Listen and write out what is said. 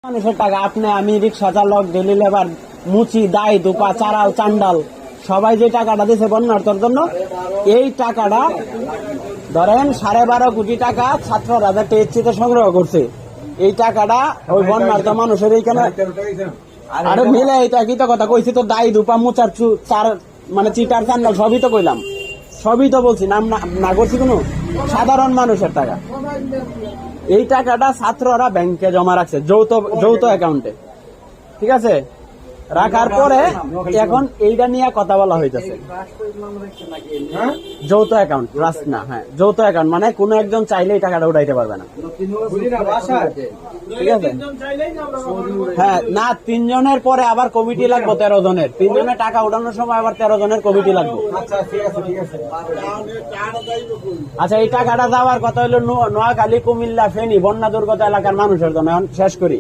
মানুষের টাকা। আপনি, আমি, রিক্সা চালক, ডেলি লেবার, মুচি, দায়, দুপা, চারাল, চান্ডাল সবাই যে টাকাটা দিছে বন্যার্থর জন্য, এই টাকাটা ধরেন 12.5 কোটি টাকা ছাত্ররা টেস্টিতে সংগ্রহ করছে। এই টাকাটা ওই বন্যার্থ মানুষের এইখানে আরে মিলে এটা কি তো কথা কইছি তো, দায়, দুপা, মুচার চার মানে চিটার, চান্ডাল সবই তো কইলাম, সবই তো বলছি, নাম না করছি কোনো সাধারণ মানুষের টাকা। এই টাকাটা ছাত্ররা ব্যাংকে জমা রাখছে যৌথ অ্যাকাউন্টে, ঠিক আছে? রাখার পরে এখন এইটা নিয়ে কথা বলা হইতেছে যৌথ অ্যাকাউন্ট, ট্রাস্ট না। হ্যাঁ, যৌথ অ্যাকাউন্ট মানে কোনো একজন চাইলে এই টাকাটা উঠাইতে পারবে না, ঠিক আছে? হ্যাঁ, না, 3 জনের পরে আবার কমিটি লাগবে 13 জনের। 3 জনের টাকা উঠানোর সময় আবার 13 জনের কমিটি লাগবে। আচ্ছা, এই টাকাটা যাওয়ার কথা হলো নোয়াখালী, কুমিল্লা, ফেনী বন্যা দুর্গত এলাকার মানুষের জন্য। শেষ করি।